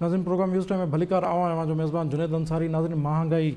नाज़रीन programme news time में भलीकार आवां जो मेज़बान जुनेद अंसारी। नाज़रीन महांगाई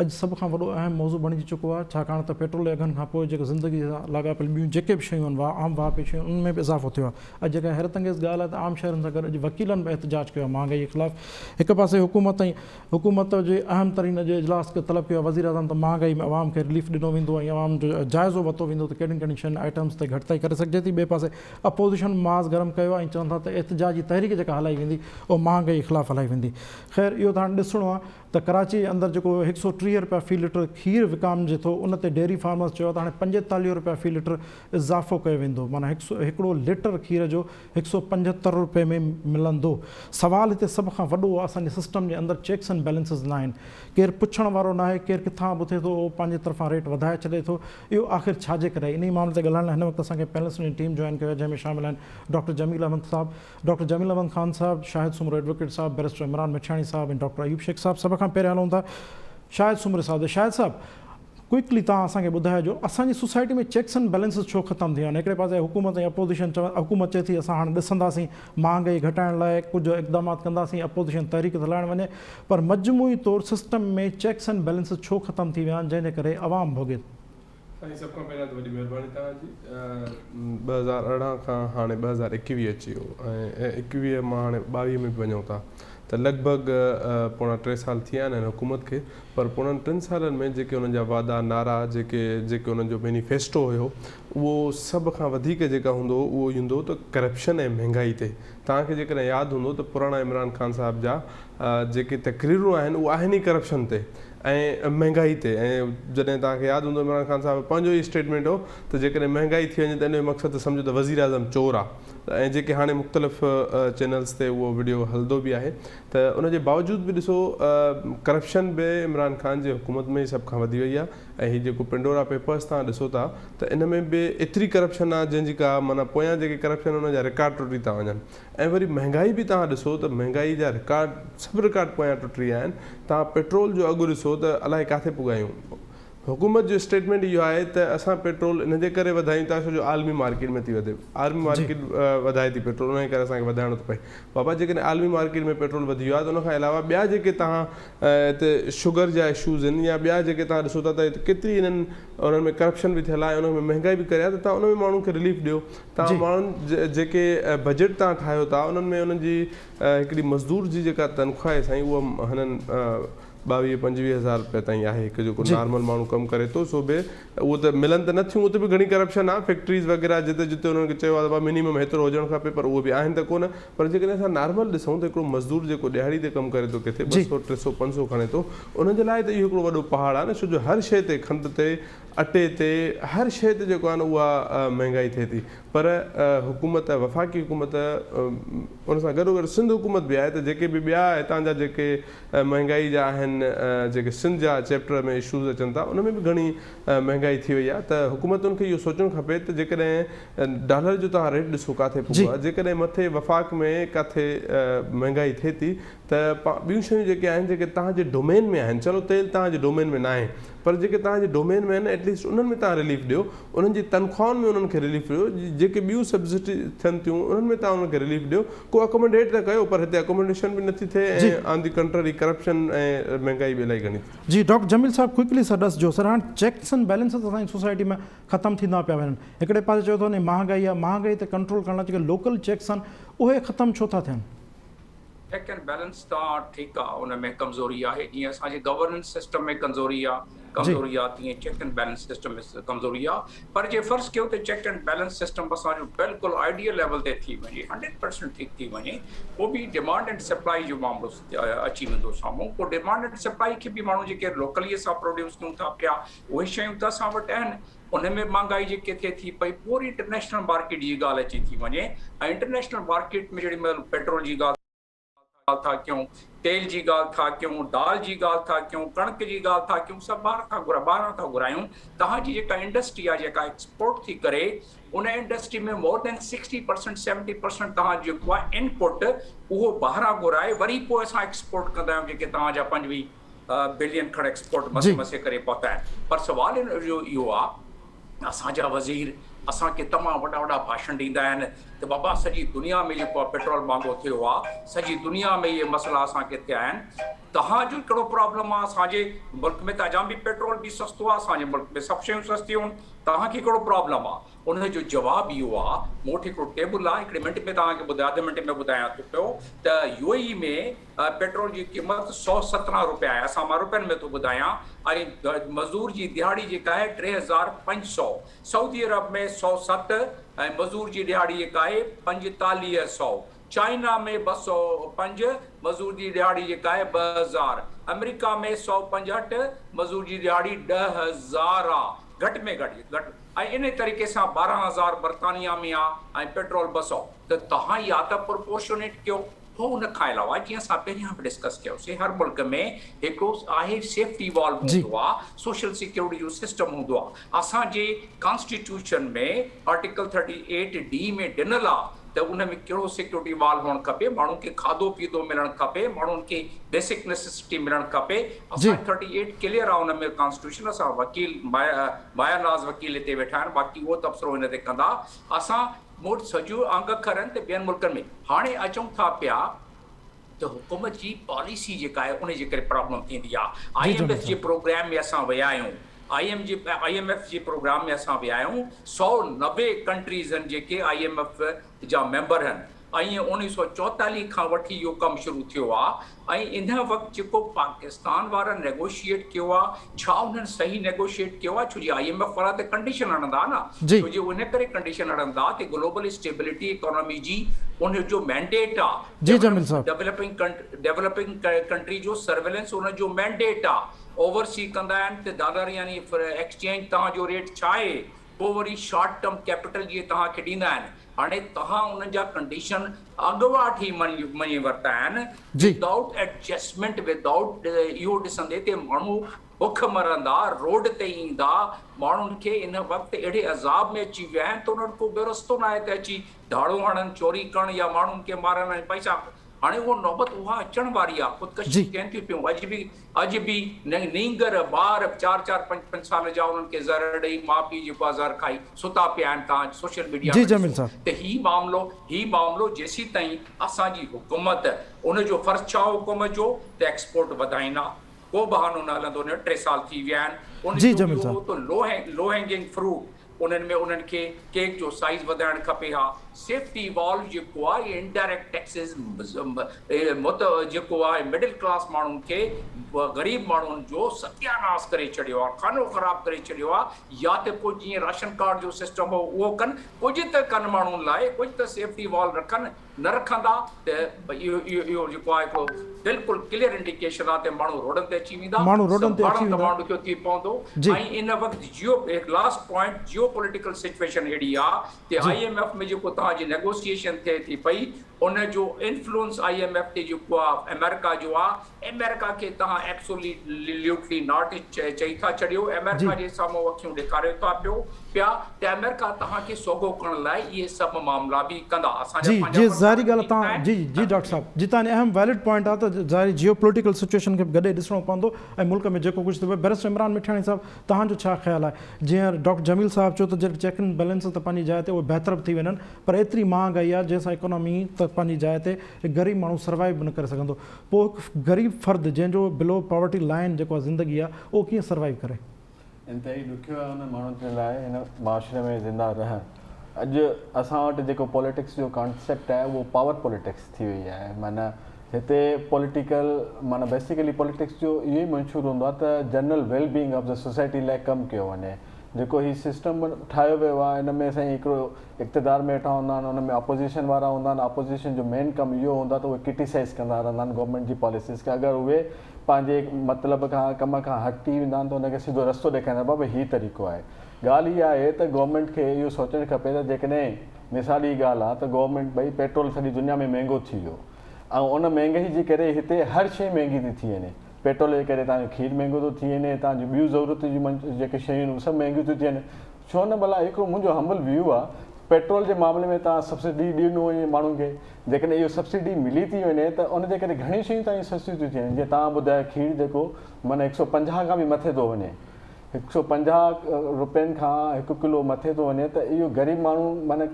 अॼु सभ खां वॾो अहम मौज़ू बणिजी चुको आहे, छाकाणि त पेट्रोल जे अघनि खां पोइ जेके ज़िंदगी सां लाॻापियल ॿियूं जेके बि शयूं आहिनि आम वाह पे शयूं उन में बि इज़ाफ़ो थियो आहे। अॼु जेका हैरत अंगेज़ ॻाल्हि आहे त आम शहरनि सां गॾु अॼु वकीलनि बि एहतजाज कयो आहे महांगाई जे ख़िलाफ़। हिक पासे हुकूमत जे अहम तरीन जे इजलास खे तलब कयो आहे वज़ीर आज़म त महांगाई में आवाम खे रिलीफ ॾिनो वेंदो ऐं आवाम जो जाइज़ो वरितो वेंदो त कहिड़ियुनि कहिड़ियुनि शयुनि आइटम्स ते घटिताई करे सघिजे थी। ॿिए पासे अपोज़िशन माज़ गरम कयो आहे ऐं चवनि था त एहतजाजी तहरीक जेका हलाई वेंदी उहा महांगाई जे ख़िलाफ़ हलाई वेंदी। ख़ैर इहो त हाणे ॾिसणो आहे त कराची जे अंदरि जेको 130 रुपया फ़ी लीटर खीर विकामजे थो उन ते डेयरी फार्मर्स चयो त हाणे 45 रुपया फ़ी लीटर इज़ाफ़ो कयो वेंदो, माना हिकिड़ो लीटर खीर जो 175 रुपए में मिलंदो। सवाल हिते सभ खां वॾो आहे असांजे सिस्टम जे अंदरि चेक्स एंड बैलेंसिस न आहिनि। केरु पुछण वारो न आहे, केरु किथां बि थिए थो उहो पंहिंजे तरफ़ां रेट वधाए छॾे थो। इहो आख़िर छाजे करे? इन मामले ते ॻाल्हाइण लाइ हिन वक़्तु असांखे पैनलिस्ट जी टीम जॉइन कयो आहे, जंहिंमें शामिल आहिनि डॉक्टर जमील अहमद साहब, डॉक्टर जमील अहमद ख़ान साहब, शाहिद सुमरो एडवोकेट साहब, बैरिस्टर इमरान मिठाणी साहब ऐं डॉक्टर अयूब शेख साहब। सभ खां पहिरियों हलूं था शाहिद सुमरे साहब। शाहिद साहब, क्विकली तव्हां असांखे ॿुधाइजो असांजी सोसाइटी में चेक्स एंड बैलेंसिस छो ख़तमु थी विया आहिनि? हिकिड़े पासे हुकूमत ऐं अपोज़िशन हुकूमत चए थी असां हाणे ॾिसंदासीं महांगाई घटाइण लाइ कुझु इक़दामात कंदासीं, अपोज़िशन तहरीक हलाइण वञे, पर मजमूई तौरु सिस्टम में चेक्स एंड बैलेंसिस छो ख़तमु थी विया आहिनि जंहिंजे करे अवाम भोॻे? सभ खां पहिरियों त वॾी महिरबानी तव्हांजी। 2018 खां हाणे 2021 अची वियो ऐं 21 मां हाणे 22 में बि वञूं था त लॻभॻि पोणा 3 साल थी विया आहिनि हुकूमत खे। पर पोणनि 3 सालनि में जेके उन्हनि जा वादा नारा जेके उन्हनि जो मैनिफेस्टो हुयो उहो सभ खां वधीक जेका हूंदो उहो ईंदो त करप्शन ऐं महांगाई ते। तव्हांखे जेकॾहिं यादि हूंदो त पुराणा इमरान ख़ान साहब जा जेके तक़रीरूं आहिनि उहे आहिनि ई करप्शन ते ऐं महांगाई ते। ऐं जॾहिं तव्हांखे यादि हूंदो इमरान ख़ान साहब पंहिंजो ई स्टेटमेंट हो त जेकॾहिं महांगाई थी वञे त इन जो मक़सदु सम्झो त वज़ीर आज़म चोर आहे। ऐं जेके हाणे मुख़्तलिफ़ चैनल्स ते उहो वीडियो हलंदो बि आहे त उनजे बावजूद बि ॾिसो करप्शन बि इमरान ख़ान जे हुकूमत में ई सभ खां वधी वई आहे। ऐं हीअ जेको पेंडोरा पेपर्स तव्हां ॾिसो था त इन में बि एतिरी करप्शन आहे जंहिंजी का माना पोयां जेके करप्शन उन जा रिकॉर्ड टुटी था वञनि। ऐं वरी महांगाई बि तव्हां ॾिसो त महांगाई जा रिकॉर्ड सभु रिकॉर्ड पोयां टुटी विया आहिनि। तव्हां पेट्रोल जो अघु ॾिसो त अलाए किथे पुगायूं। हुकूमत जो स्टेटमेंट इहो आहे त असां पेट्रोल इन जे करे वधायूं था छो जो आलमी मार्केट में थी वधे, आलमी मार्केट वधाए थी पेट्रोल, उन जे करे असांखे वधाइणो थो पए। बाबा जेकॾहिं आलमी मार्केट में पेट्रोल वधी वियो आहे त उनखां अलावा ॿिया जेके तव्हां हिते शुगर जा इशूज़ आहिनि या ॿिया जेके तव्हां ॾिसो था त हिते केतिरी उन्हनि में करप्शन बि थियल आहे, उन में महांगाई बि करे आहे, त तव्हां उन में माण्हुनि खे रिलीफ ॾियो। तव्हां माण्हुनि जेके बजट तव्हां ठाहियो था उन्हनि में उन्हनि जी हिकिड़ी मज़दूर जी जेका तनख़्वाह आहे साईं उहा हिननि 22-25 हज़ार रुपया ताईं आहे। हिकु जेको नॉर्मल माण्हू कमु करे थो सो बि उहो त मिलनि त नथियूं, उते बि घणी करप्शन आहे। फैक्ट्रीज़ वग़ैरह जिते जिते उन्हनि खे चयो आहे त मिनिमम हेतिरो हुजणु खपे पर उहे बि आहिनि त कोन। पर जेकॾहिं असां नॉर्मल ॾिसूं त हिकिड़ो मज़दूर जेको दिहाड़ी ते कमु करे थो किथे 200-300-500 खणे थो, उनजे लाइ त इहो हिकिड़ो वॾो पहाड़ आहे न, छो जो हर शइ ते खंड ते अटे ते हर शइ ते जेको आहे न उहा महांगाई थिए थी। पर हुकूमत वफ़ाक़ी हुकूमत उन सां गॾोगॾु सिंध हुकूमत बि आहे त जेके बि ॿिया हितां जा जेके महांगाई जा आहिनि जेके सिंध जा चैप्टर में इशूज़ अचनि था उन में बि घणी महांगाई थी वई आहे। त हुकूमतुनि खे इहो सोचणु खपे त जेकॾहिं डॉलर जो तव्हां रेट ॾिसो किथे पुॻो आहे, जेकॾहिं मथे वफ़ाक़ में किथे महांगाई थिए थी त ॿियूं शयूं जेके आहिनि जेके तव्हांजे डोमेन में आहिनि, चलो तेल तव्हांजे डोमेन में न आहे पर जेके तव्हांजे डोमेन में आहिनि एटलीस्ट उन्हनि में तव्हां रिलीफ ॾियो, उन्हनि जी तनख़्वाहुनि में उन्हनि खे रिलीफ ॾियो। जेके ॿियूं सब्सिडी थियनि थियूं उन्हनि में तव्हां उन्हनि खे रिलीफ ॾियो। को अकोमोडेट त कयो पर हिते अकोमोडेशन बि नथी थिए ऐं ऑन दी कंट्री करप्शन ऐं महांगाई बि इलाही घणी थी। जी डॉक्टर जमील साहब क्विकली सर ॾिसजो सर, हाणे चेक्स एंड बैलेंसिस असांजी सोसाइटी में ख़तमु थींदा पिया वञनि। हिकिड़े पासे चयो थो न महांगाई आहे, महांगाई ते कंट्रोल करण लाइ जेके लोकल चेक्स आहिनि उहे ख़तमु छो था थियनि? चेक एंड बैलेंस तव्हां ठीकु आहे, उन में कमज़ोरी आहे। जीअं असांजे गवर्नेंस सिस्टम में कमज़ोरी आहे तीअं चेक एंड बैलेंस सिस्टम में कमज़ोरी आहे। पर जे फ़र्ज़ु कयो त चेक एंड बैलेंस सिस्टम असांजो बिल्कुलु आइडियल लेवल ते थी वञे, 100% ठीक थी वञे, पोइ बि डिमांड एंड सप्लाई जो मामलो अची वेंदो साम्हूं। पोइ डिमांड एंड सप्लाई खे बि माण्हू जेके लोकली असां प्रोड्यूस कयूं था पिया उहे शयूं त असां वटि आहिनि, उन में महांगाई जेके थिए थी पई। पोइ इंटरनेशनल मार्केट जी ॻाल्हि अची थी वञे ऐं इंटरनेशनल मार्केट में जेॾी महिल पेट्रोल जी ॻाल्हि था कयूं, तेल जी ॻाल्हि था कयूं, दाल जी ॻाल्हि था कयूं, कणिक जी ॻाल्हि था कयूं, सभु ॿाहिरां था घुरायूं। तव्हांजी जेका इंडस्ट्री आहे जेका एक्सपोर्ट थी करे उन इंडस्ट्री में मोर देन 60%-70% तव्हां जेको आहे इनपुट उहो ॿाहिरां घुराए वरी पोइ असां एक्सपोर्ट कंदा आहियूं, जेके तव्हांजा 25 बिलियन खण एक्सपोर्ट मसे करे पहुता आहिनि। पर सुवाल जो इहो आहे असांजा वज़ीर असांखे तमामु वॾा वॾा भाषण ॾींदा आहिनि त बाबा सॼी दुनिया में जेको आहे पेट्रोल महांगो थियो आहे, सॼी दुनिया में इहे मसइला असांखे थिया आहिनि, तव्हांजो कहिड़ो प्रॉब्लम आहे? असांजे मुल्क में त अञा बि पेट्रोल बि सस्तो आहे, असांजे मुल्क में सभु शयूं सस्तियूं आहिनि, तव्हांखे कहिड़ो प्रॉब्लम आहे? उनजो जवाबु इहो आहे, मूं वटि हिकिड़ो टेबल आहे, हिकिड़े मिंट में तव्हांखे ॿुधायां, अधु मिंट में ॿुधायां थो पियो त UAE में पेट्रोल जी क़ीमत 117 रुपया आहे, असां मां रुपयनि में थो ॿुधायां, ऐं मज़दूर जी दिहाड़ी जेका आहे 3500, सऊदी अरब में 107, ऐं मज़दूर जी दिहाड़ी जेका आहे 4500, चाइना में 205, मज़दूर जी दिहाड़ी जेका आहे 2000, अमेरिका में 165, मज़दूर जी दिहाड़ी 10,000 आहे, घटि में घटि। ऐं इन तरीक़े सां 12,000 बर्तानिया में आहे ऐं पेट्रोल 200। त तव्हां या त प्रोपोर्शनेट कयो, हो उन खां अलावा जीअं असां पहिरियां बि डिस्कस कयोसीं, हर मुल्क में हिकिड़ो आहे सेफ्टी वॉल्व हूंदो आहे, सोशल सिक्योरिटी जो सिस्टम हूंदो आहे। असांजे कॉन्स्टिट्यूशन में आर्टिकल 38D में ॾिनल आहे त उन में कहिड़ो सिक्योरिटी वॉल्व हुअणु खपे, माण्हुनि खे खाधो पीतो मिलणु खपे, माण्हुनि खे बेसिक नेसेसिटी मिलणु खपे। असां 38 क्लियर आहे हुन में कॉन्स्टिट्यूशन। असां वकील माया नाज़ वकील हिते वेठा आहिनि, बाक़ी उहो तबसरो हिन ते कंदा। असां मूं वटि सॼो अंग अखर आहिनि त ॿियनि मुल्कनि में हाणे अचूं था पिया त हुकूमत जी पॉलिसी जेका आहे उन जे करे प्रॉब्लम थींदी आहे। IMF जे प्रोग्राम में असां विया आहियूं, IMF जे प्रोग्राम में असां विया आहियूं, 190 कंट्रीज़ आहिनि जेके IMF जा मेंबर आहिनि, ऐं 1944 खां वठी इहो कमु शुरू थियो आहे। ऐं इन वक़्तु जेको पाकिस्तान वारनि नेगोशिएट कयो आहे, छा उन्हनि सही नेगोशिएट कयो आहे? छो जी IMF वारा त कंडीशन हणंदा न, छो जो इन करे कंडीशन हणंदा त ग्लोबल स्टेबिलिटी इकोनॉमी जी उन जो मैंडेट आहे, डेवलपिंग कंट्री जो सर्वेलेंस उन जो मैंडेट आहे। ओवरसी कंदा आहिनि त डॉलर यानी एक्सचेंज तव्हांजो रेट छा आहे, पोइ वरी शॉर्ट टर्म कैपिटल जीअं तव्हांखे ॾींदा आहिनि। हाणे तव्हां उन जा कंडीशन अॻुवाट ई मञी वरिता आहिनि, विदाउट एडजस्टमेंट, विदाउट इहो ॾिसंदे त माण्हू बुख मरंदा, रोड ते ईंदा, माण्हुनि खे इन वक़्तु अहिड़े अज़ाब में अची विया आहिनि त उन्हनि को ॿियो रस्तो न आहे त अची धाड़ो हणनि, चोरी करणु या माण्हुनि खे मारनि ऐं पैसा। हाणे उहो नौबत उहा अचण वारी आहे, ख़ुदकशी कनि थियूं पियूं। अॼु बि नींगर ॿार 4-4, 5-5 साल जा उन्हनि खे ज़हर ॾेई माउ पीउ जेको आहे ज़हर खाई सुता पिया आहिनि। तव्हां सोशल मीडिया त ही मामिलो जेसीं ताईं असांजी हुकूमत उनजो फ़र्ज़ु छा हुकूमत जो त एक्सपोर्ट वधाईंदा, को बहानो न हलंदो। 3 साल थी विया आहिनि, उन लो हैंगिंग फ्रूट उन्हनि में उन्हनि खे केक जो साइज़ वधाइणु खपे। हा, सेफ्टी वॉल्व जेको आहे इनडायरेक्ट टैक्सिस जेको आहे मिडिल क्लास माण्हुनि खे, ग़रीब माण्हुनि जो सत्यानाश करे छॾियो आहे, खानो ख़राबु करे छॾियो आहे। या त पोइ जीअं राशन कार्ड जो सिस्टम हो उहो कनि, कुझु त कनि माण्हुनि लाइ, कुझु त सेफ्टी वॉल्व रखनि। न रखंदा त इहो जेको आहे हिकिड़ो बिल्कुलु क्लियर इंडिकेशन आहे त माण्हू रोडनि ते अची वेंदा, माण्हू खे थी पवंदो। ऐं इन वक़्तु लास्ट पॉइंट, जियो पॉलिटिकल सिचुएशन अहिड़ी आहे त IMF में जेको तव्हांजी नेगोशिएशन थिए थी पई, उन जो इन्फ्लुएंस IMF ते जेको आहे अमेरिका जो आहे। अमेरिका खे तव्हां एब्सोल्युटली नॉट चई था छॾियो, अमेरिका जे साम्हूं अखियूं ॾेखारियो था पिया त अमेरिका तव्हांखे सोगो करण लाइ इहे सभु मामला बि कंदा। ज़ाहिरी ॻाल्हि तव्हां जी डॉक्टर साहब जी, तव्हां अहम वैलिड पॉइंट आहे त ज़ाहिरी जियो पॉलिटिकल सिचुएशन खे गॾे ॾिसणो पवंदो ऐं मुल्क में जेको कुझु थियो। बैरिस्टर इमरान मिठाणी साहब, तव्हांजो छा ख़्यालु आहे? जीअं डॉक्टर जमील साहब चयो त जेके चेक एंड बैलेंस त पंहिंजी जाइ ते उहे बहितर थी वञनि, पर एतिरी महांगाई आहे जंहिंसां इकोनॉमी त पंहिंजी जाइ ते ग़रीब माण्हू सर्वाइव बि न करे सघंदो। पोइ ग़रीब फ़र्द जंहिंजो बिलो पॉवर्टी लाइन जेको आहे ज़िंदगी आहे, उहो कीअं सर्वाइव करे? इंतहाई ॾुखियो आहे उन माण्हुनि जे लाइ हिन माशरे में ज़िंदा रहणु। अॼु असां वटि जेको पॉलिटिक्स जो कॉन्सेप्ट आहे उहो पावर पॉलिटिक्स थी वई आहे। माना हिते पॉलिटिकल माना बेसिकली पॉलिटिक्स जो इहो ई मंशूर हूंदो आहे त general wellbeing of the society लाइ कमु कयो वञे। जेको हीउ सिस्टम ठाहियो वियो आहे, हिन में साईं हिकिड़ो इक़्तिदार में वेठा हूंदा आहिनि, हुन में अपोज़िशन वारा हूंदा आहिनि। अपोज़िशन जो मेन कमु इहो हूंदो आहे त उहे क्रिटिसाइज़ कंदा रहंदा आहिनि गवर्नमेंट जी पॉलिसीज़ खे। अगरि उहे पंहिंजे मतिलब खां कम खां हटी वेंदा आहिनि त हुनखे सिधो रस्तो ॾेखारींदा, बाबा हीउ तरीक़ो आहे। ॻाल्हि इहा आहे त गवर्नमेंट खे इहो सोचणु खपे त जेकॾहिं मिसाली ॻाल्हि आहे त गवर्नमेंट भई पेट्रोल सॼी दुनिया में महांगो थी वियो ऐं उन महांगाई जे करे हिते हर शइ महांगी थी थी वञे। पेट्रोल जे करे तव्हांजो खीर महांगो थो थी वञे, तव्हांजी ॿियूं ज़रूरत जूं जेके शयूं आहिनि उहे सभु महांगियूं थियूं थी वञनि। छो न भला हिकिड़ो मुंहिंजो हम्बल व्यू आहे, पेट्रोल जे मामले में तव्हां सब्सिडी ॾिनो वञे माण्हुनि खे, जेकॾहिं इहो सब्सिडी मिली थी वञे त उनजे करे घणी शयूं तव्हांजी सस्तियूं थियूं थी वञनि। जीअं तव्हां ॿुधायो खीर जेको माना 150 खां बि मथे थो वञे, 150 रुपयनि खां 1 किलो मथे थो वञे त इहो ग़रीब माण्हू माना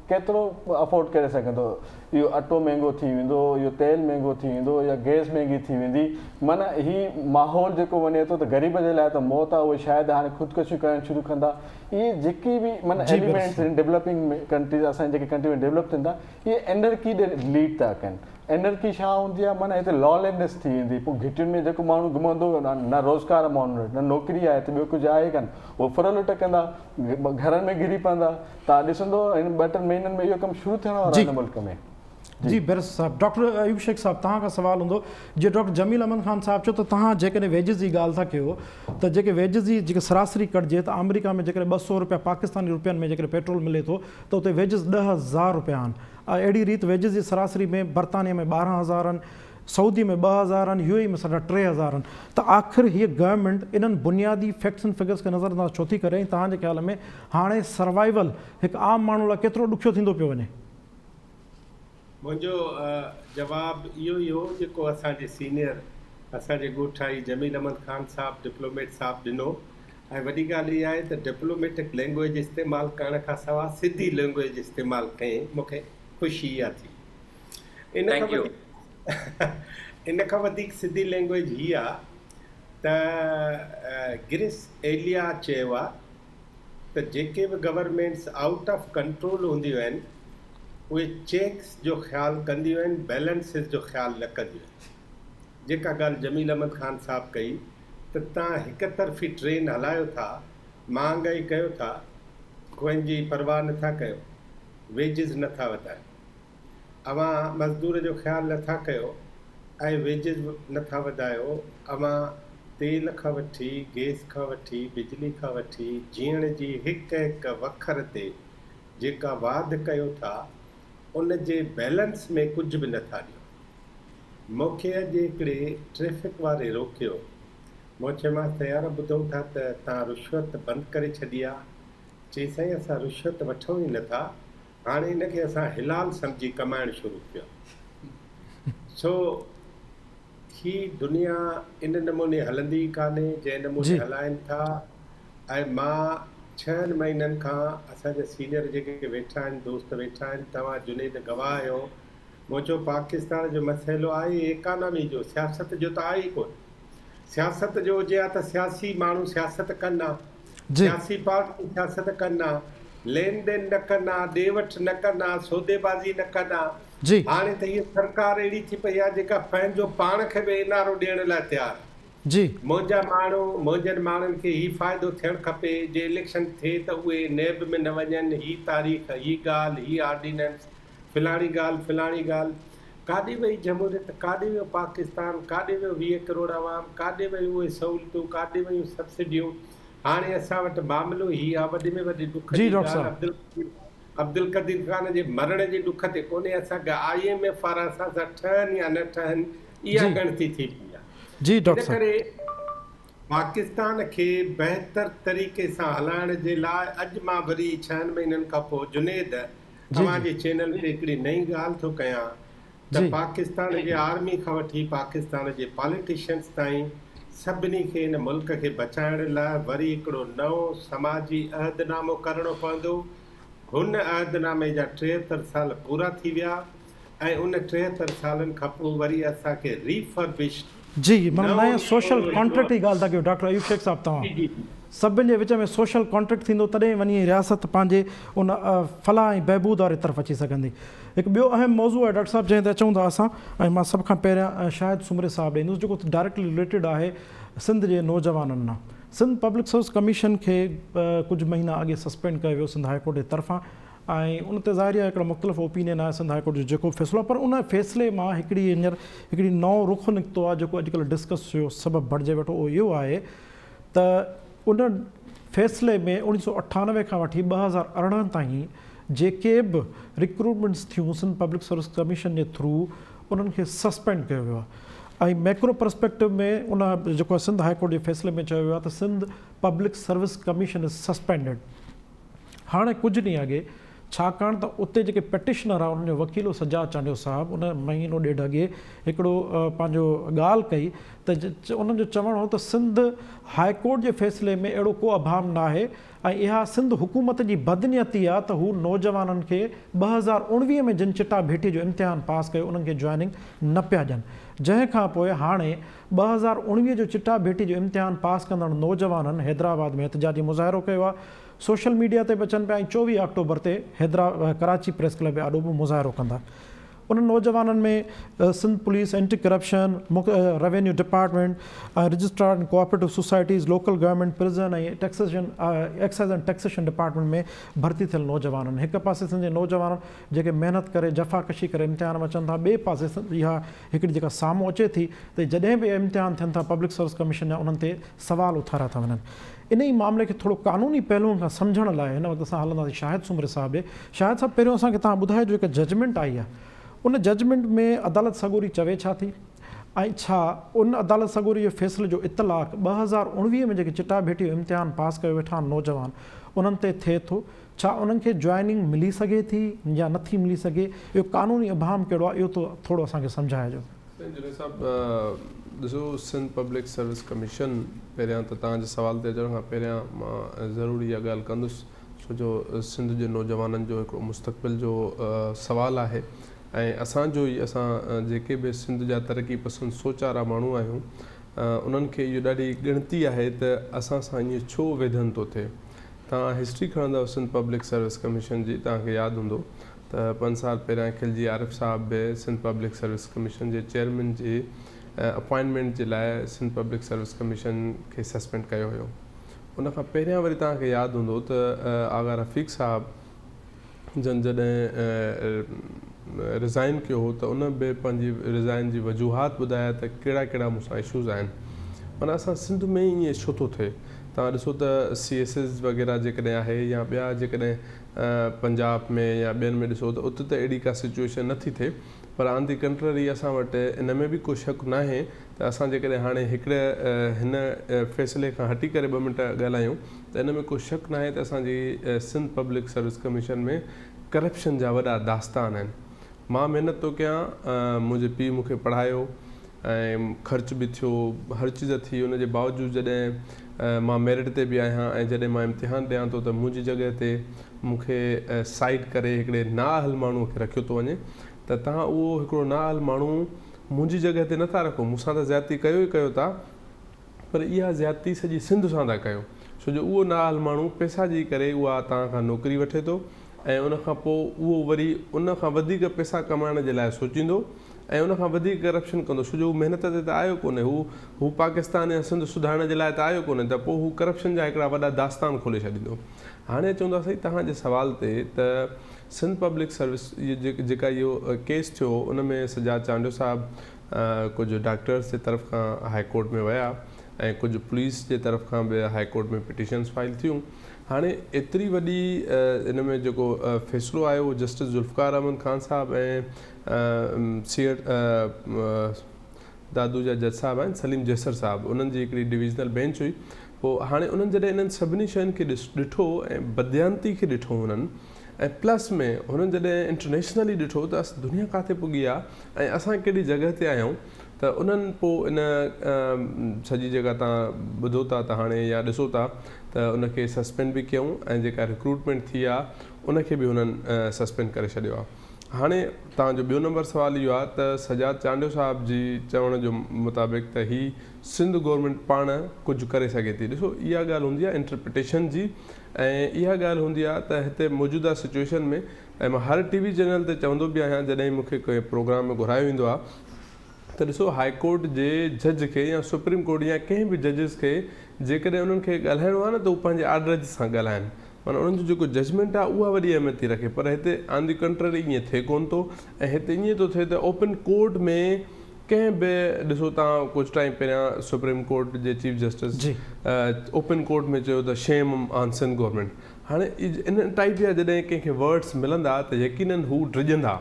केतिरो अफोर्ड करे सघंदो। इहो अटो महांगो थी वेंदो, इहो तेल महांगो थी वेंदो, या गैस महांगी थी वेंदी। माना हीउ माहौल जेको वञे थो त ग़रीब जे लाइ त मौत आहे, उहे शायदि हाणे ख़ुदकुशी करणु शुरू कंदा। इहे जेकी बि माना एलिमेंट्स आहिनि डेवलपिंग कंट्रीज़, असांजी जेके कंट्री में डेवलप थियनि था, इहे एनर्की ॾे लीड था कनि। एनर्की छा हूंदी आहे, माना हिते लॉलेसनेस थी वेंदी। पोइ घिटियुनि में जेको माण्हू घुमंदो, न रोज़गार माण्हू वटि, न नौकिरी आहे, त ॿियो कुझु आहे कान, उहो फुरल टकंदा, घरनि में घिरी पवंदा। तव्हां ॾिसंदो हिन 2-3 महीननि में इहो कमु शुरू थियण वारो आहे मुल्क में। जी बैरिस्टर साहब, डॉक्टर अयूब शेख साहब, तव्हां खां सवाल हूंदो। जीअं डॉक्टर जमील अहमद ख़ान साहब चयो त तव्हां जेकॾहिं वेजिस जी ॻाल्हि था कयो त जेके वेजिस जी जेके सरासरी कटिजे त अमेरिका में जेकॾहिं 200 रुपया पाकिस्तानी रुपयनि में जेकॾहिं पेट्रोल मिले थो त उते वेजिस 10,000 रुपया आहिनि। अहिड़ी रीति वेजिस जी सरासरी में बर्तानिया में 12,000 आहिनि, सऊदी में 2,000 आहिनि, यूएई में साढा 3,000 आहिनि। त आख़िर हीअ गवर्नमेंट इन्हनि बुनियादी फैक्ट्स एंड फिगर्स खे नज़रअंदाज़ छो थी करे? तव्हांजे ख़्याल में हाणे सर्वाइवल हिकु आम माण्हू लाइ केतिरो ॾुखियो थींदो पियो वञे? मुंहिंजो जवाबु इहो ई हो जेको असांजे सीनियर असांजे ॻोठाई जमील अहमद ख़ान साहब डिप्लोमेट साहब ॾिनो। ऐं वॾी ॻाल्हि इहा आहे त डिप्लोमेटिक लैंग्वेज इस्तेमालु करण खां सवाइ सिधी लैंग्वेज इस्तेमालु कयईं। मूंखे ख़ुशी इहा थी। इन खां वधीक सिधी लैंग्वेज हीअ आहे त गिरिस एलिया चयो आहे त जेके बि गवर्नमेंट्स आउट ऑफ कंट्रोल हूंदियूं आहिनि उहे चेक्स जो ख़्यालु कंदियूं आहिनि, बैलेंसिस जो ख़्यालु न कंदियूं आहिनि। जेका ॻाल्हि जमील अहमद ख़ान साहब कई त तव्हां हिकु तरफ़ी ट्रेन हलायो था, महांगाई कयो था, पंहिंजी परवाह नथा कयो, वेजिस नथा वधायो, अवां मज़दूर जो ख़्यालु नथा कयो ऐं वेजिस नथा वधायो, अवां तेल खां वठी गैस खां वठी बिजली खां वठी जीअण जी हिकु हिकु वखर ते जेका वाध कयो था उन जे बैलेंस में कुझु बि नथा ॾियो। मूंखे अॼु हिकिड़े ट्रैफ़िक वारे रोकियो। मूं चयोमांसि त यार ॿुधूं था त तव्हां रिश्वत बंदि करे छॾी आहे। चई साईं असां रिश्वत वठूं ई नथा, हाणे इनखे असां हिलाल सम्झी कमाइणु शुरू कयो। सो ही दुनिया इन नमूने हलंदी कान्हे जंहिं नमूने हलाइनि था। ऐं मां 6 महीननि खां असांजा सीनियर जेके वेठा आहिनि, दोस्त वेठा आहिनि, तव्हां जुनेद गवाह आहियो। मूं चयो पाकिस्तान जो मसइलो आहे इकानमी जो, सियासत जो त आहे ई कोन। सियासत जो हुजे हा त सियासी माण्हू सियासत कनि हा, सियासी पार्टी सियासत कनि हा, लेन देन न कनि हा, ॾे वठि न कनि हा, सौदेबाज़ी न कनि हा। हाणे त हीअ सरकार अहिड़ी थी पई आहे जेका पंहिंजो पाण खे बि इनारो ॾियण लाइ तयारु आहे। जी मुंहिंजा माण्हू, मुंहिंजनि माण्हुनि खे हीउ फ़ाइदो थियणु खपे जे इलेक्शन थिए त उहे नेब में न वञनि, हीअ तारीख़, हीअ ॻाल्हि, हीअ ऑर्डिनेंस, फलाणी ॻाल्हि, फलाणी ॻाल्हि। काॾे वई जमहूरियत, काॾे वियो पाकिस्तान, काॾे वियो 20 करोड़ आवाम, काॾे वियूं उहे सहूलियतूं, काॾे वियूं सब्सिडियूं। हाणे असां वटि मामिलो हीअ आहे, वॾे में वॾी ॾुख जी ॻाल्हि अब्दुल कदीर ख़ान जे मरण जे ॾुख ते कोन्हे, असांखे IMF वारा असां सां ठहनि या न ठहनि इहा ॻणती थी पई आहे। जी इन करे पाकिस्तान खे बहितर तरीक़े सां हलाइण जे लाइ अॼु मां वरी 6 महीननि खां पोइ जुनेद तव्हांजे चैनल ते हिकिड़ी नई ॻाल्हि थो कयां त पाकिस्तान जे आर्मी खां वठी पाकिस्तान जे पॉलिटिशियंस ताईं सभिनी खे इन मुल्क खे बचाइण लाइ वरी हिकिड़ो नओं समाजी अहदनामो करणो पवंदो। हुन अहदनामे जा 73 साल पूरा थी विया ऐं उन 73 सालनि खां पोइ वरी असांखे रीफर्बिश्ड जी माना नया सोशल कॉन्ट्रैक्ट जी ॻाल्हि था कयो डॉक्टर अयूब शेख साहब। तव्हां सभिनि जे विच में सोशल कॉन्ट्रैक्ट थींदो तॾहिं वञी रियासत पंहिंजे उन फलाह ऐं बहबूद वारे तरफ़ अची सघंदी। हिकु ॿियो अहम मौज़ू आहे डॉक्टर साहब जंहिं ते अचूं था असां, ऐं मां सभ खां पहिरियां शाहिद सुमरे साहब ॾींदुसि जेको डायरेक्टली रिलेटेड आहे सिंध जे नौजवाननि सां। सिंध पब्लिक सर्विस कमीशन खे कुझु महीना अॻे सस्पेंड कयो वियो सिंध हाईकोर्ट जे तरफ़ां, ऐं उन ते ज़ाहिर आहे हिकिड़ो मुख़्तलिफ़ ओपिनियन आहे सिंध हाईकोर्ट जो जेको फ़ैसिलो आहे, पर उन फ़ैसिले मां हिकिड़ी नओं रुख़ निकितो आहे जेको अॼुकल्ह डिस्कस जो सबबु बणिजे वेठो। उहो इहो आहे त उन फ़ैसिले में 1998 खां वठी 2018 ताईं जेके बि रिक्रूटमेंट्स थियूं सिंध पब्लिक सर्विस कमीशन जे थ्रू उन्हनि खे सस्पेंड कयो वियो आहे। ऐं मैक्रो पर्सपेक्टिव में उन जेको सिंध हाईकोर्ट जे फ़ैसिले में चयो वियो आहे त Sindh public service commission is suspended. हाणे कुझु ॾींहं अॻे छाकाणि त उते जेके पेटिशनर आहे उन्हनि जो वकीलो सजाद चांडियो साहिबु उन महीनो ॾेढ अॻे हिकिड़ो पंहिंजो ॻाल्हि कई त उन्हनि जो चवणु हो त सिंध हाई कोर्ट जे फ़ैसिले में अहिड़ो को अभाव न आहे ऐं इहा सिंध हुकूमत जी बदनियती आहे त हू नौजवाननि खे 2019 में जिन चिटा भेटी जो इम्तिहान पास कयो उन्हनि खे जॉइनिंग न पिया ॾियनि। जंहिं खां पोइ हाणे 2019 जो चिटा भेटी जो इम्तिहान पास कंदड़ नौजवाननि हैदराबाद में एहतजाजी मुज़ाहिरो कयो आहे। सोशल मीडिया ते बि अचनि पिया ऐं 24 अक्टूबर ते कराची प्रेस क्लब आॾो बि मुज़ाहिरो कंदा। उन्हनि नौजवाननि में Sindh police, anti corruption, revenue department, registrar and cooperative societies, local government, prison ऐं taxation excise and taxation department में भर्ती थियल नौजवान आहिनि। हिकु पासे सिंध जे नौजवान जेके महिनत करे जफ़ाकशी करे इम्तिहान में अचनि था, ॿिए पासे इहा हिकिड़ी जेका साम्हूं अचे थी त जॾहिं बि इम्तिहान थियनि था पब्लिक सर्विस कमीशन जा उन्हनि ते सवाल उथारिया था वञनि। इन ई मामले खे थोरो क़ानूनी पहलुनि खां सम्झण लाइ हिन वक़्तु असां हलंदासीं शाहिद सुमरे साहिब। शाहिद साहिबु पहिरियों असांखे तव्हां ॿुधाइजो हिकु जजमेंट आई आहे, उन जजमेंट में अदालत सगोरी चवे छा थी ऐं छा उन अदालत सगोरी जे फ़ैसिले जो इतलाक़ 2019 में जेके चिटा भेटी इम्तिहान पास कयो वेठा नौजवान उन्हनि ते थिए थो, छा उन्हनि खे जॉइनिंग मिली सघे थी या नथी मिली सघे, इहो क़ानूनी अभाम कहिड़ो आहे, इहो त थोरो असांखे सम्झाइजो। ॾिसो, सिंध पब्लिक सर्विस कमीशन पहिरियां त तव्हांजे सवाल ते अचण खां पहिरियां मां ज़रूरी इहा ॻाल्हि कंदुसि, छो जो सिंध जे नौजवाननि जो हिकिड़ो मुस्तक़बिल जो सवालु आहे ऐं असांजो ई असां जेके बि सिंध जा तरक़ी पसंदि सोच वारा माण्हू आहियूं उन्हनि खे इहो ॾाढी ॻणती आहे त असां सां ईअं छो वेधन थो थिए। तव्हां हिस्ट्री खणंदव सिंध पब्लिक सर्विस कमीशन जी, तव्हांखे यादि हूंदो त 5 साल पहिरियां खिलजी आरिफ साहिब बि सिंध पब्लिक सर्विस कमीशन जे चेयरमैन जी अपॉइंटमेंट जे लाइ सिंध पब्लिक सर्विस कमीशन खे सस्पेंड कयो हुयो। उनखां पहिरियां वरी तव्हांखे यादि हूंदो त आगा रफ़ीक साहिबु जॾहिं रिज़ाइन कयो हो त उन बि पंहिंजी रिज़ाइन जी वजूहात ॿुधाया त कहिड़ा कहिड़ा मूंसां इशूज़ आहिनि। माना असां सिंध में ई ईअं छो थो थिए, तव्हां ॾिसो त CSS वग़ैरह जेकॾहिं आहे या ॿिया जेकॾहिं पंजाब में या ॿियनि में ॾिसो त उते त अहिड़ी का सिचुएशन नथी थिए, पर ऑन दी कंट्ररी असां वटि इन में बि को शक न आहे त असां जेकॾहिं हाणे हिकिड़े हिन फ़ैसिले खां हटी करे 2 मिंट ॻाल्हायूं त इन में को शक न आहे त असांजी सिंध पब्लिक सर्विस कमीशन में करप्शन जा वॾा दास्तान आहिनि। मां महिनत थो कयां, मुंहिंजे पीउ मूंखे पढ़ायो ऐं ख़र्च बि थियो, हर चीज़ थी, उनजे बावजूदि जॾहिं मां मेरिट ते बि आहियां ऐं जॾहिं मां इम्तिहान ॾियां थो त मुंहिंजी जॻह ते मूंखे साइड करे हिकिड़े नाअहल माण्हूअ खे रखियो थो वञे त तव्हां उहो हिकिड़ो नाअहल माण्हू मुंहिंजी जॻह ते नथा रखो। मूंसां त ज़्यादती कयो ई कयो था, पर इहा ज़्यादती सॼी सिंध सां था कयो, छो जो उहो नाअहल माण्हू पैसा ॾेई करे उहा तव्हां खां नौकिरी वठे थो ऐं उनखां पोइ उहो वरी उनखां वधीक पैसा कमाइण जे लाइ सोचींदो ऐं उनखां वधीक करप्शन कंदो, छो जो हू महिनत ते त आयो कोन्हे, हू पाकिस्तान या सिंध सुधारण जे लाइ त आयो कोन्हे, त पोइ हू करप्शन जा हिकिड़ा वॾा दास्तान खोले छॾींदो। हाणे चवंदासीं तव्हांजे सवाल ते त सिंध पब्लिक सर्विस जेका इहो केस थियो उन में सजाद चांडियो साहिबु कुझु डॉक्टर्स जे तरफ़ खां हाई कोर्ट में विया ऐं कुझु पुलिस जे तरफ़ खां बि हाई कोर्ट में पिटीशन्स फाइल थियूं। हाणे एतिरी वॾी इन में जेको फ़ैसिलो आयो उहो जस्टिस ज़ुल्फ़कार अहमद ख़ान साहिबु ऐं दादू जा जज साहिबु आहिनि सलीम जैसर साहिबु, उन्हनि जी हिकिड़ी डिविज़नल बेंच हुई। पोइ हाणे उन्हनि जॾहिं इन्हनि सभिनी शयुनि खे ॾिठो ऐं बदयांती खे ॾिठो हुननि ऐं प्लस में हुननि जॾहिं इंटरनेशनली ॾिठो त दुनिया किथे पुॻी आहे ऐं असां कहिड़ी जॻह ते आहियूं, त उन्हनि पोइ इन सॼी जेका तव्हां ॿुधो था त हाणे या ॾिसो था त उनखे सस्पेंड बि कयूं ऐं जेका रिक्रूटमेंट थी आहे उनखे बि हुननि सस्पेंड करे छॾियो आहे। हाणे तव्हांजो ॿियो नंबर सुवाल इहो आहे त सजाद चांडियो साहिब जी चवण जो मुताबिक़ त ही सिंध गवर्नमेंट पाण कुझु करे सघे थी। ॾिसो, इहा ॻाल्हि हूंदी आहे इंटरप्रिटेशन जी ऐं इहा ॻाल्हि हूंदी आहे त हिते मौजूदा सिचुएशन में, ऐं मां हर TV चैनल ते चवंदो बि आहियां जॾहिं मूंखे कोई प्रोग्राम में घुरायो वेंदो आहे त ॾिसो, हाई कोर्ट जे जज खे या सुप्रीम कोर्ट या कंहिं बि जजिस खे जेकॾहिं उन्हनि खे ॻाल्हाइणो आहे न त उहे पंहिंजे आर्डर सां ॻाल्हाइनि, माना उन्हनि जो जेको जजमेंट आहे उहा वॾी अहमियत थी रखे। पर हिते ऑन दी कंट्ररी ईअं थिए कोन थो ऐं हिते ईअं थो थिए त ओपन कोर्ट में कंहिं बि, ॾिसो तव्हां कुझु टाइम पहिरियां सुप्रीम कोर्ट जे चीफ जस्टिस ओपन कोर्ट में चयो त शेम ऑन सिंध गवर्नमेंट। हाणे इन टाइप जा जॾहिं कंहिंखे वर्ड्स मिलंदा त यकीनन हू डिॼंदा,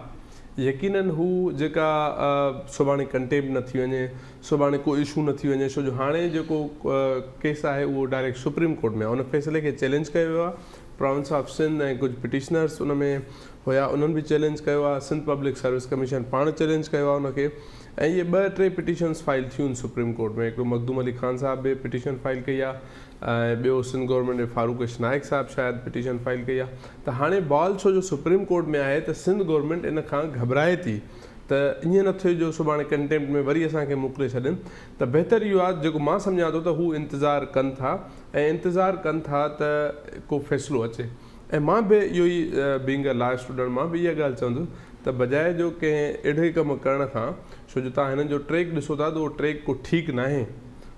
यकीनन हू जेका सुभाणे कंटेम्प न थी वञे, सुभाणे को इशू न थी वञे, छो जो हाणे जेको केस आहे उहो डायरेक्ट सुप्रीम कोर्ट में आहे, उन फ़ैसिले खे चैलेंज कयो वियो आहे। प्रोविंस ऑफ सिंध ऐं कुझु पिटिशनर्स उन में हुया, उन्हनि बि चैलेंज कयो आहे। सिंध पब्लिक सर्विस कमीशन पाण चैलेंज कयो आहे उनखे। ऐं इहे 2-3 पिटिशन्स फाइल थियूं आहिनि सुप्रीम कोर्ट में। हिकिड़ो मखदूम अली ख़ान साहब बि पिटिशन फाइल कई आहे, ऐं ॿियो सिंध गवर्नमेंट जे फारूक नाइक साहब शायदि पिटिशन फाइल कई आहे। त हाणे बॉल छो जो सुप्रीम कोर्ट में आहे त सिंध गवर्नमेंट इन खां घबराए थी त ईअं न थिए जो सुभाणे कंटेम्प्ट में वरी असांखे मोकिले छॾनि। त बहितर इहो आहे, जेको मां सम्झां थो त हू इंतज़ारु कनि था ऐं इंतज़ारु कनि था त को फ़ैसिलो अचे। ऐं मां बि इहो ई बीइंग अ लॉ स्टूडेंट मां बि इहा ॻाल्हि चवंदुसि त बजाए जो कंहिं अहिड़े कमु करण खां, छो जो तव्हां हिननि जो ट्रैक ॾिसो था त उहो ट्रैक को ठीकु न आहे।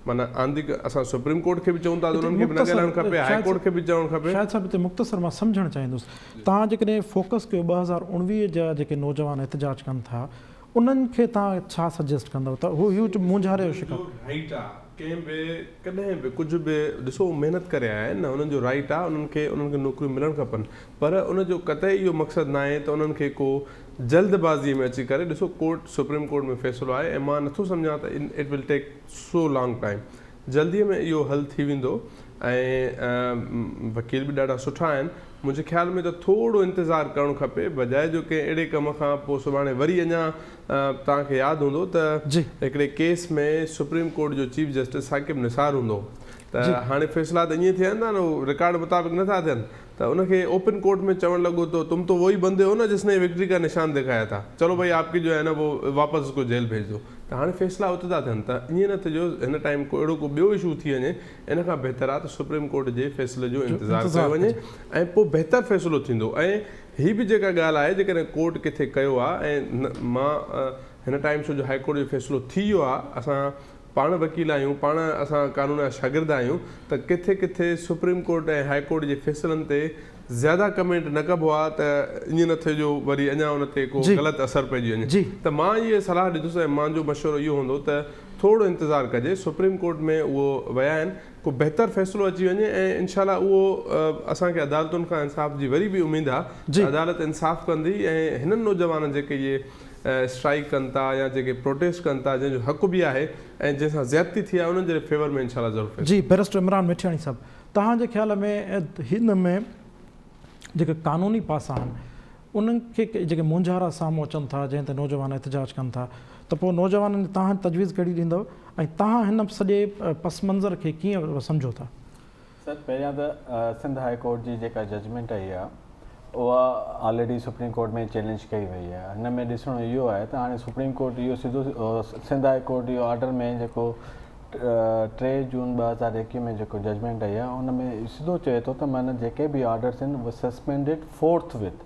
माना आंधी असां सुप्रीम कोर्ट खे बि चऊं था त उन्हनि खे बि न ॻाल्हाइणु खपे, हाई कोर्ट खे बि चवणु खपे। शायदि साहिबु हिते मुख़्तसर मां सम्झणु चाहींदुसि, तव्हां जेकॾहिं फोकस कयो 2019 जा जेके नौजवान एहतजाज कनि था उन्हनि खे तव्हां छा सजेस्ट कंदव त हू ह्यूज मुंझारे जो शिकार? राइट आहे, कंहिं बि कॾहिं बि कुझु बि ॾिसो महिनत करे आया आहिनि न, उन्हनि जो राइट आहे, उन्हनि खे नौकरियूं मिलणु खपनि। पर उनजो कतई इहो मक़सदु न आहे त उन्हनि खे को जल्दबाज़ीअ में अची करे, ॾिसो कोर्ट सुप्रीम कोर्ट में फ़ैसिलो आहे ऐं मां नथो सम्झां त it will take so long time. जल्दीअ में इहो हल थी वेंदो ऐं वकील बि ॾाढा सुठा आहिनि। मुंहिंजे ख़्याल में त थोरो इंतज़ारु करणु खपे, बजाए जो कंहिं अहिड़े कम खां पोइ सुभाणे वरी अञा तव्हांखे यादि हूंदो त हिकिड़े केस में सुप्रीम कोर्ट जो चीफ जस्टिस साकिब निसार हूंदो त हाणे फ़ैसिला त ईअं थियनि था न, उहो रिकॉर्ड मुताबिक़ नथा थियनि त उनखे ओपन कोर्ट में चवणु लॻो तो तुम तो वही बंदे हो न जिसने विक्ट्री का निशान दिखाया था, चलो भाई आपकी जो है ना वो वापस उसको जेल भेज दो। त हाणे फ़ैसिला उते था थियनि त ईअं न थियो हिन टाइम को अहिड़ो को ॿियो इशू थी वञे। इन खां बहितर आहे त सुप्रीम कोर्ट जे फ़ैसिले जो इंतज़ारु कयो वञे ऐं पोइ बहितर फ़ैसिलो थींदो। ऐं हीअ बि जेका ॻाल्हि आहे, जेकॾहिं कोर्ट किथे कयो आहे ऐं मां हिन टाइम छो जो हाई कोर्ट जो फ़ैसिलो थी वियो आहे, असां पाण वकील आहियूं, पाण असां कानून जा शागिर्द आहियूं, त किथे किथे सुप्रीम कोर्ट ऐं हाई कोर्ट जे फ़ैसिलनि ते ज़्यादा कमेंट न कबो आहे त ईअं न थिए जो वरी अञा उन ते को ग़लति असरु पइजी वञे। त मां इहे सलाह ॾींदुसि ऐं मुंहिंजो मशवरो इहो हूंदो त थोरो इंतज़ारु कजे। सुप्रीम कोर्ट में उहो विया आहिनि, को बहितर फ़ैसिलो अची वञे ऐं इनशाला उहो असांखे अदालतुनि खां इंसाफ़ जी वरी बि उमेदु आहे। अदालत इंसाफ़ कंदी ऐं हिननि नौजवाननि जेके इहे स्ट्राइक कनि था या जेके प्रोटेस्ट कनि था, जंहिंजो हक़ बि आहे ऐं जंहिंसां ज़्यादती थी आहे, उन्हनि जे फेवर में इनशाला ज़रूरु। जी, बैरिस्टर इमरान मिठियाणी साहब, तव्हांजे ख़्याल में हिन में जेके कानूनी पासा आहिनि उन्हनि खे जेके मुंझारा साम्हूं अचनि था, जंहिं ते नौजवान एहतजाज कनि था, त पोइ नौजवाननि तव्हां तजवीज़ कहिड़ी ॾींदव ऐं तव्हां हिन सॼे पस मंज़र खे कीअं सम्झो था? सर, पहिरियां त सिंध हाई कोर्ट जी जेका जजमेंट आई आहे उहा ऑलरेडी सुप्रीम कोर्ट में चैलेंज कई वई आहे। हिन में ॾिसणो इहो आहे त हाणे सुप्रीम कोर्ट इहो सिधो सिंध हाई कोर्ट इहो ऑर्डर में जेको 3 जून 2021 में जेको जजमेंट आई आहे उन में सिधो चए थो त माना जेके बि ऑर्डर्स आहिनि उहे सस्पेंडेड फोर्थविथ,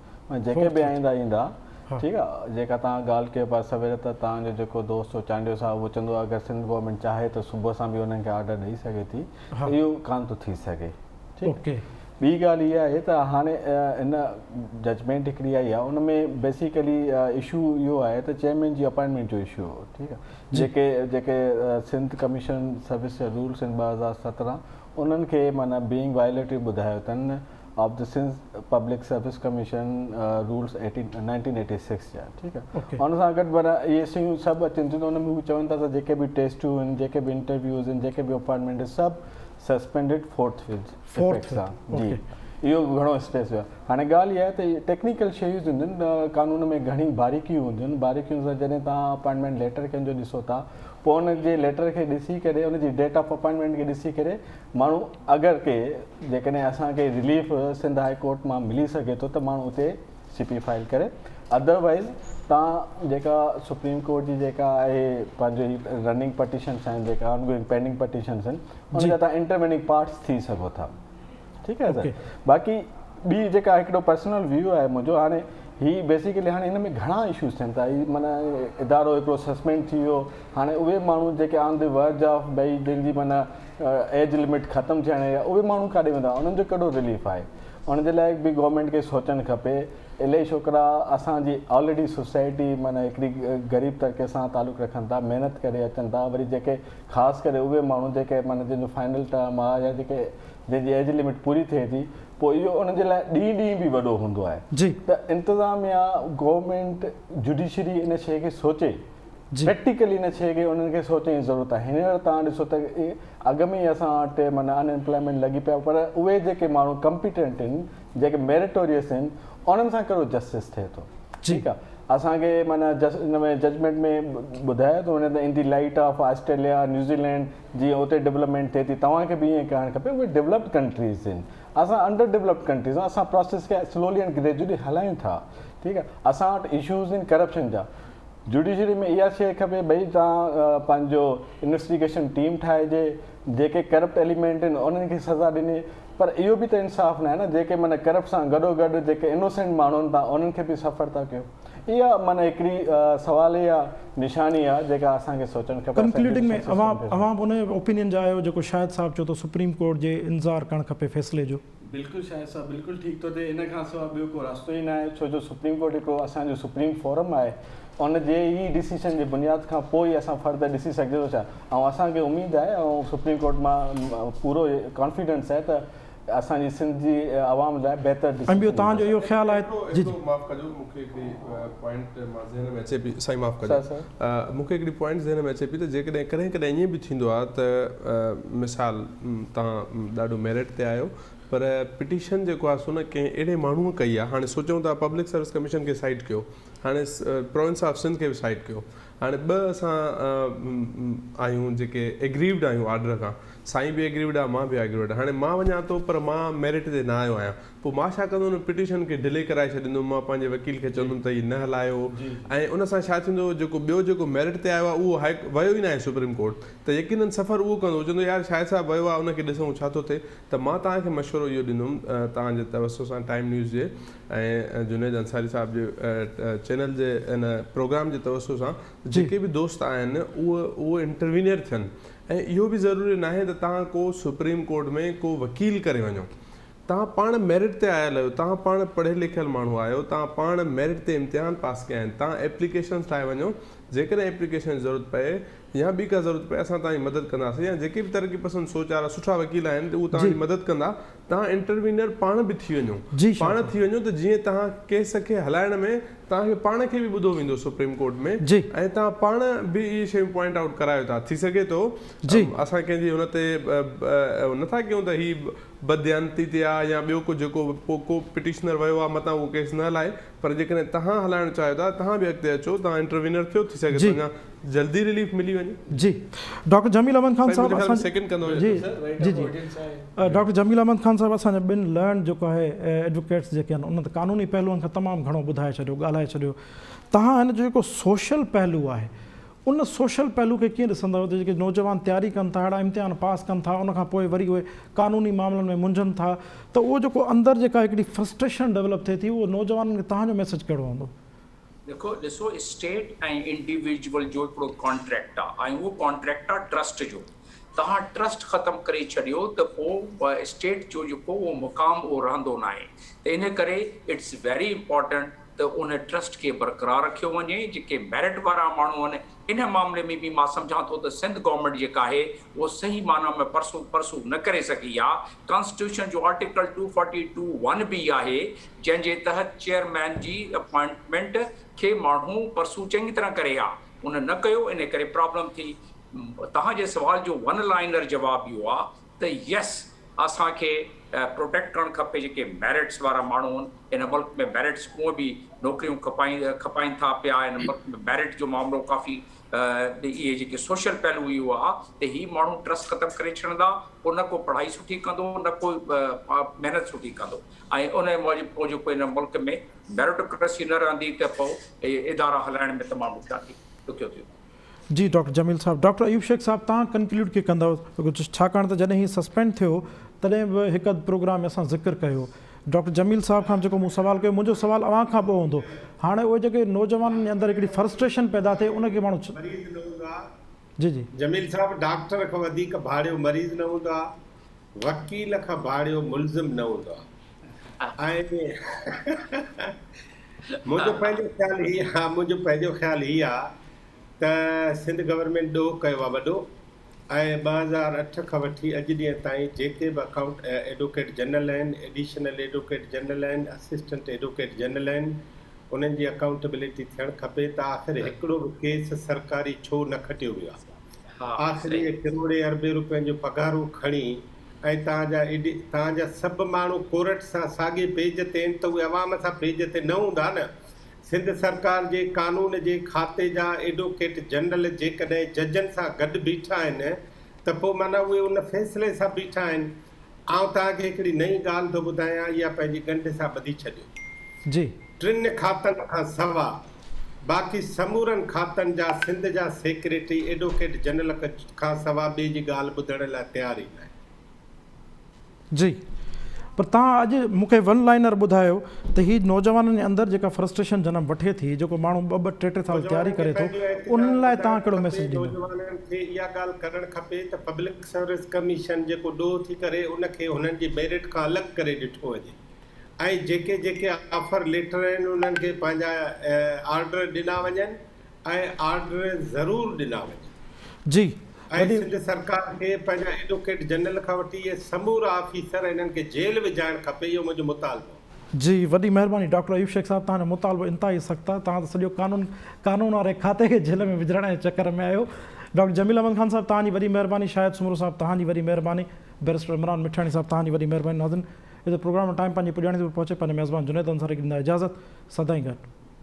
जेके बि आईंदा ईंदा, ठीकु आहे। जेका तव्हां ॻाल्हि कयो पिया सवेर, त तव्हांजो जेको दोस्त हो चांडियो साहब उहो चवंदो आहे अगरि सिंध गवर्नमेंट चाहे त सुबुह सां बि उन्हनि खे ऑर्डर ॾेई सघे थी, इहो कान थो थी सघे। ठीकु। ॿी ॻाल्हि इहा आहे त हाणे हिन जजमेंट हिकिड़ी आई आहे, उन में बेसिकली इशू इहो आहे त चेयरमैन जी अपॉइंटमेंट जो इशू हो। ठीकु आहे। जेके सिंध कमीशन सर्विस रूल्स आहिनि 2017 उन्हनि खे माना बीइंग वायलेटिव ॿुधायो अथनि of the Sindh public service commission rules 1986 जा। ठीकु आहे। हुन सां गॾु माना इहे शयूं सभु अचनि थियूं त हुन में हू चवनि था त जेके बि टेस्टूं आहिनि, जेके बि इंटरव्यूज़ आहिनि, जेके बि अपॉइंटमेंट आहिनि, सभु सस्पेंडेड फोर्थ सां। जी, इहो घणो स्ट्रेस वियो आहे। हाणे ॻाल्हि इहा आहे त टेक्निकल शयूं हूंदियूं आहिनि, कानून में घणी बारीकियूं हूंदियूं आहिनि। बारीकियुनि सां जॾहिं तव्हां अपॉइंटमेंट लेटर कंहिंजो ॾिसो था, पोइ उन जे लेटर खे ॾिसी करे, उन जी डेट ऑफ अपॉइंटमेंट खे ॾिसी करे माण्हू अगरि के जेकॾहिं असांखे रिलीफ सिंध हाई कोर्ट मां मिली सघे थो त माण्हू उते CP फाइल करे। अदरवाइज़ तव्हां जेका सुप्रीम कोर्ट जी जेका आहे पंहिंजो रनिंग पटिशन्स आहिनि, जेका ऑनगोइंग पेंडिंग पटिशन्स आहिनि, उन जा तव्हां इंटरवेनिंग पार्ट्स थी सघो था। ठीकु आहे सर। बाक़ी ॿी जेका हिकिड़ो पर्सनल व्यू आहे मुंहिंजो, हाणे ही बेसिकली हाणे हिन में घणा इशूज़ थियनि था। ही माना इदारो हिकिड़ो सस्पेंड थी वियो, हाणे उहे माण्हू जेके ऑन द वर्ज ऑफ भई जंहिंजी माना एज लिमिट ख़तमु थियण आहे, उहे माण्हू काॾे वेंदा, उन्हनि जो कहिड़ो रिलीफ आहे? उनजे लाइ बि गवर्नमेंट खे सोचणु खपे। इलाही छोकिरा असांजी ऑलरेडी सोसाइटी माना हिकिड़ी ग़रीब तबके सां तालुक़ु रखनि था, महिनत करे अचनि था, वरी जेके ख़ासि करे उहे माण्हू जेके माना जंहिंजो फाइनल टर्म आहे या जेके जंहिंजी एज लिमिट पूरी थिए थी, पोइ इहो उनजे लाइ ॾींहुं बि वॾो हूंदो आहे। जी, त इंतिज़ामिया गवर्नमेंट जुडिशरी इन शइ खे सोचे प्रैक्टिकली इन शइ खे उन्हनि खे सोचण जी ज़रूरत आहे। हींअर तव्हां ॾिसो त अॻ में ई असां वटि माना अनएम्प्लॉयमेंट लॻी पिया, पर उहे जेके माण्हू कम्पिटेंट आहिनि, जेके मेरिटोरियस आहिनि, उन्हनि सां कहिड़ो जस्टिस थिए थो। ठीकु आहे, असांखे माना हिन में जजमेंट में ॿुधायो थो वञे त इन दी लाइट ऑफ ऑस्ट्रेलिया, न्यूज़ीलैंड, जीअं उते डेवलपमेंट थिए थी, तव्हांखे बि ईअं करणु खपे। उहे डेवलप्ड कंट्रीज़ आहिनि, असां अंडर डेवलप्ड कंट्रीज़ आहियूं, असां प्रोसेस खे स्लोली एंड ग्रेजुअली हलायूं था। ठीकु आहे, असां वटि इशूज़ आहिनि करप्शन जा। जुडिशरी में इहा शइ खपे भई तव्हां पंहिंजो इन्वेस्टिगेशन टीम ठाहिजे, जेके करप्ट एलिमेंट आहिनि उन्हनि खे सज़ा ॾिने, पर इहो बि त इंसाफ़ न आहे न, जेके माना करप्ट सां गॾोगॾु जेके इनोसेंट माण्हू आहिनि तव्हां उन्हनि खे बि सफ़र था कयो। इहा माना हिकिड़ी सवाल या निशानी आहे जेका असांखे सोचणु खपे। कंक्लूडिंग में अवां उन ओपिनियन जा आहियो जेको शाहिद साहब चयो त सुप्रीम कोर्ट जे इंतज़ारु करणु खपे फ़ैसिले जो? बिल्कुलु शाहिद साहब, बिल्कुलु ठीकु थो थिए। इन खां सवाइ ॿियो को रस्तो ई न आहे, छो जो सुप्रीम कोर्ट हिकिड़ो असांजो सुप्रीम फोरम आहे, उन जे ई डिसीशन जे बुनियाद खां पोइ ई असां फर्दर ॾिसी सघिजे थो छा। ऐं असांखे उमेदु आहे ऐं सुप्रीम कोर्ट मां पूरो कॉन्फिडेंस आहे त असांजी सिंध जी आवाम लाइ बहितर। ऐं ॿियो तव्हांजो इहो ख़्यालु आहे? जी जी, माफ़ु कजो, मूंखे हिकिड़ी पॉइंट मां ज़हन में अचे पई, साईं माफ़ु कजो, मूंखे हिकिड़ी पॉइंट ज़हन में अचे पई त जेकॾहिं कॾहिं कॾहिं ईअं बि थींदो आहे त मिसाल तव्हां ॾाढो मेरिट ते आहियो, पर पिटीशन जेको आहे सो न कंहिं अहिड़े माण्हूअ कई आहे, हाणे सोचूं था पब्लिक सर्विस कमीशन खे साइड कयो, हाणे प्रोविंस ऑफ सिंध खे बि साइड कयो, हाणे ॿ असां आहियूं जेके एग्रीव्ड आहियूं ऑर्डर खां, साईं बि एग्रीव्ड आहे, मां बि एग्रीव्ड, हाणे मां वञा थो पर मां मेरिट ते न आयो आहियां, पोइ मां छा कंदुमि, पिटीशन खे डिले कराए छॾींदुमि, मां पंहिंजे वकील खे चवंदुमि त हीउ न हलायो, ऐं उन सां छा थींदो, जेको ॿियो जेको मेरिट ते आयो आहे उहो वियो ई न आहे सुप्रीम कोर्ट, त यकीनन सफ़र उहो कंदो, चवंदो यार शायदि साहिबु वियो आहे, उनखे ॾिसूं छा थो थिए। त मां तव्हांखे मशवरो इहो ॾींदुमि तव्हांजे तवसु सां टाइम न्यूज़ जे ऐं जुनेद अंसारी साहिब जे चैनल जे इन प्रोग्राम जे तवसु सां जेके बि दोस्त आहिनि उहो इंटरवीनियर थियनि, ऐं इहो बि ज़रूरी न आहे त तव्हां को सुप्रीम कोर्ट में को वकील करे वञो, तव्हां पाण मेरिट ते आयल आहियो, तव्हां पाण पढ़ियल लिखियल माण्हू आहियो, तव्हां पाण मेरिट ते इम्तिहान पास कया आहिनि, तव्हां एप्लीकेशन ठाहे वञो, जेकॾहिं एप्लीकेशन जी ज़रूरत पए या ॿी का ज़रूरत पए असां तव्हांजी मदद कंदासीं, या जेके बि तरक़ी पसंदि सोच वारा सुठा वकील आहिनि त उहे तव्हांजी मदद कंदा, तव्हां इंटरवीनियर पाण बि थी वञो, पाण थी वञो, त जीअं तव्हां केस खे हलाइण में तव्हांखे पाण खे बि ॿुधो वेंदो सुप्रीम कोर्ट में, ऐं तव्हां पाण बि इहे शयूं पॉइंट आउट करायो था। थी सघे थो असां कंहिंजी हुन ते नथा कयूं त हीअ बदयानती ते आहे या ॿियो कुझु जेको पोइ को पिटिशनर वियो आहे मतां उहो केस न हलाए, पर जेकॾहिं तव्हां हलाइणु चाहियो था, तव्हां बि अॻिते अचो, तव्हां इंटरवीनर थियो, थी सघे थो अञा जल्दी रिलीफ मिली वञे। जी, डॉक्टर जमील अहमद ख़ान साहब, सेकंड कंदो। जी जी जी, डॉक्टर जमील अहमद ख़ान साहब, असांजा ॿिनि लर्न जेको आहे एडवोकेट्स जेके आहिनि उन त क़ानूनी पहलुअनि खां तमामु घणो ॿुधाए छॾियो, ॻाल्हाए छॾियो। तव्हां हिन जो जेको सोशल पहलू आहे उन सोशल पहलू खे कीअं ॾिसंदव, त जेके नौजवान तयारी कनि था, अहिड़ा इम्तिहान पास कनि था, उनखां पोइ वरी उहे क़ानूनी मामलनि में मुंझनि था, त उहो जेको अंदरि जेका हिकिड़ी फ्रस्ट्रेशन डेवलप थिए थी, उहो नौजवाननि खे तव्हांजो मैसेज कहिड़ो हूंदो? देखो ॾिसो, स्टेट ऐं इंडिविजुअल जो हिकिड़ो कॉन्ट्रैक्ट आहे, ऐं उहो कॉन्ट्रैक्ट आहे ट्रस्ट जो। तव्हां ट्रस्ट ख़तमु करे छॾियो त पोइ स्टेट जो जेको उहो मुक़ाम उहो रहंदो न आहे, त इन करे इट्स वेरी इम्पॉर्टेंट त उन ट्रस्ट खे बरक़रार रखियो वञे। जेके मेरिट वारा माण्हू आहिनि, इन मामले में बि मां सम्झां थो त सिंध गवर्नमेंट जेका आहे उहो सही माना में परसू न करे सघी आहे। कॉन्स्टिट्यूशन जो आर्टिकल 242(1) बि आहे, जंहिंजे तहत चेयरमैन जी अपॉइंटमेंट खे माण्हू परसू चङी तरह करे आहे, उन न कयो, इन करे प्रॉब्लम थी। तव्हांजे सवाल जो वन लाइनर जवाबु इहो आहे त यस, असांखे प्रोटेक्ट करणु खपे जेके मेरिट्स वारा माण्हू आहिनि। इन मुल्क में मेरिट्स उहे बि नौकरियूं खपाइनि था पिया, इन मुल्क में मेरिट जो मामिलो काफ़ी इहे जेके सोशल पहलू इहो आहे त हीअ माण्हू ट्रस्ट ख़तमु करे छॾींदा, पोइ न को पढ़ाई सुठी कंदो, न को महिनत सुठी कंदो, ऐं उन मूजिबि पोइ जेको इन मुल्क में मेरिटोक्रेसी न रहंदी त पोइ इदारा हलाइण में तमामु ॾुखियो थियो। जी डॉक्टर जमील साहब, डॉक्टर अयूब शेख साहब, तव्हां कंक्लूड कीअं कंदव, छाकाणि त जॾहिं हीउ सस्पेंड थियो तॾहिं बि हिकु अधु प्रोग्राम में असां ज़िक्र कयो। डॉक्टर जमील साहब खां जेको मूं सुवाल कयो, मुंहिंजो सुवाल अव्हां खां पोइ हूंदो, हाणे उहे जेके नौजवाननि जे अंदरि हिकिड़ी फ्रस्ट्रेशन पैदा थिए उनखे माण्हू जी जी जमील साहब, डॉक्टर खां वधीक भाड़ियो मरीज़ न हूंदो आहे, वकील खां भाड़ियो मुलज़िम न हूंदो आहे। ऐं मुंहिंजो पंहिंजो ख़्यालु हीअ आहे त सिंध गवर्नमेंट ॾोह कयो आहे वॾो, ऐं 2008 खां वठी अॼु ॾींहं ताईं जेके बि एडवोकेट जनरल आहिनि, एडिशनल एडवोकेट जनरल आहिनि, असिस्टेंट एडवोकेट जनरल आहिनि, उन्हनि जी अकाउंटेबिलिटी थियणु खपे त आख़िर हिकिड़ो बि केस सरकारी छो न खटियो वियो आहे। आख़िर सही। इहे किरोड़े अरबे रुपयनि जो पघारूं खणी ऐं तव्हांजा सभु माण्हू कोर्ट सां साॻे पेज ते आहिनि, त उहे अवाम सां पेज ते न हूंदा न। सिंध सरकार जे कानून जे खाते जा एडवोकेट जनरल जेकॾहिं जजनि सां गॾु बीठा आहिनि त पोइ माना उहे उन फ़ैसिले सां बीठा आहिनि। आउं तव्हांखे हिकिड़ी नई ॻाल्हि थो ॿुधायां, इहा पंहिंजी ॻंढ सां ॿधी छॾियो। जी 3 खातनि खां सवाइ बाक़ी समूरनि खातनि जा सिंध जा सेक्रेटरी एडवोकेट जनरल खां सवाइ ॿिए जी ॻाल्हि ॿुधण लाइ तयार ई न आहे। जी, पर तव्हां अॼु मूंखे वन लाइनर ॿुधायो त ही नौजवाननि जे अंदरि जेका फ्रस्ट्रेशन जनम वठे थी, जेको माण्हू 2-2, 3-3 साल तयारी करे थो, उन्हनि लाइ तव्हां कहिड़ो मैसेज ॾींदो? नौजवाननि खे इहा ॻाल्हि करणु खपे त पब्लिक सर्विस कमीशन जेको ॾोह थी करे उनखे हुननि जी मेरिट खां अलॻि करे ॾिठो वञे, ऐं जेके ऑफर लेटर आहिनि उन्हनि खे पंहिंजा ऑर्डर ॾिना वञनि ऐं ऑर्डर ज़रूरु ॾिना वञनि। जी, ऐं सिंध सरकार खे पंहिंजा एडवोकेट जनरल खां वठी इहे समूरा ऑफिसर इन्हनि खे जेल विझाइणु खपे, इहो मुंहिंजो मुतालबो। जी, वॾी महिरबानी डॉक्टर अयूब शेख साहब, तव्हांजो मुतालबो इंतिहाई सख़्तु आहे। तव्हां त सॼो कानून वारे खाते खे जेल में विझण जे चकर में आहियो। डॉक्टर जमील अहमद ख़ान साहब, तव्हांजी वॾी महिरबानी। शाहिद सुमरो साहब, तव्हांजी वॾी महिरबानी। बैरिस्टर इमरान मिठाणी साहब, तव्हांजी वॾी महिरबानी। नाज़रीन, इहो प्रोग्राम टाइम पंहिंजी पुॼाणी ते पहुचे, पंहिंजे मेज़बान जुनैद अंसारी खे ॾींदा इजाज़त। सदाईं गॾु।